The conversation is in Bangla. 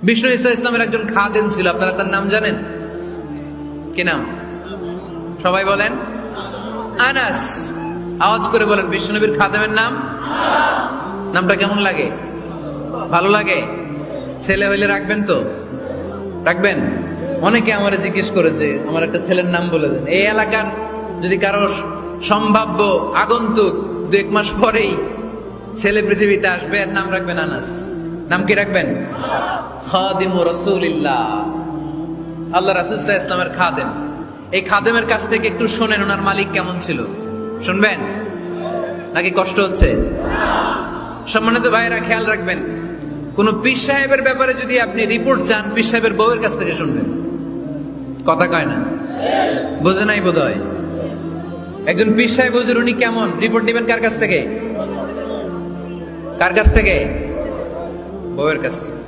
বিষ্ণু ঈসা ইসলামের একজন খাদেম ছিল, আপনারা তার নাম জানেন? কি নাম? সবাই বলেন আনাস। আওয়াজ করে বলেন, বিষ্ণু নবীর খাদেমের নাম? নামটা কেমন লাগে? ভালো লাগে? ছেলে হইলে রাখবেন তো? রাখবেন? অনেকে আমার জিজ্ঞেস করে যে আমার একটা ছেলের নাম বলে দেন। এই এলাকার যদি কারো সম্ভাব্য আগন্তুক 2-1 মাস পরেই ছেলে পৃথিবীতে আসবে, এর নাম রাখবেন আনাস। নাম কি রাখবেন? খাদিমু রাসূলিল্লাহ, আল্লাহ রাসূল সাল্লাল্লাহু আলাইহি ওয়াসাল্লামের খাদেম। এই খাদেমের কাছ থেকে একটু শোনেন ওনার মালিক কেমন ছিল। শুনবেন নাকি কষ্ট হচ্ছে? সম্মানিত ভাইয়েরা, খেয়াল রাখবেন, কোন পীর সাহেবের ব্যাপারে যদি আপনি রিপোর্ট চান, পীর সাহেবের বউয়ের কাছ থেকে শুনবেন। কথা কয় না? বোঝে নাই বোধ হয়। একজন পীর সাহেব হুজুর উনি কেমন, রিপোর্ট দিবেন কার কাছ থেকে? কার কাছ থেকে? বউয়ের কাছ থেকে।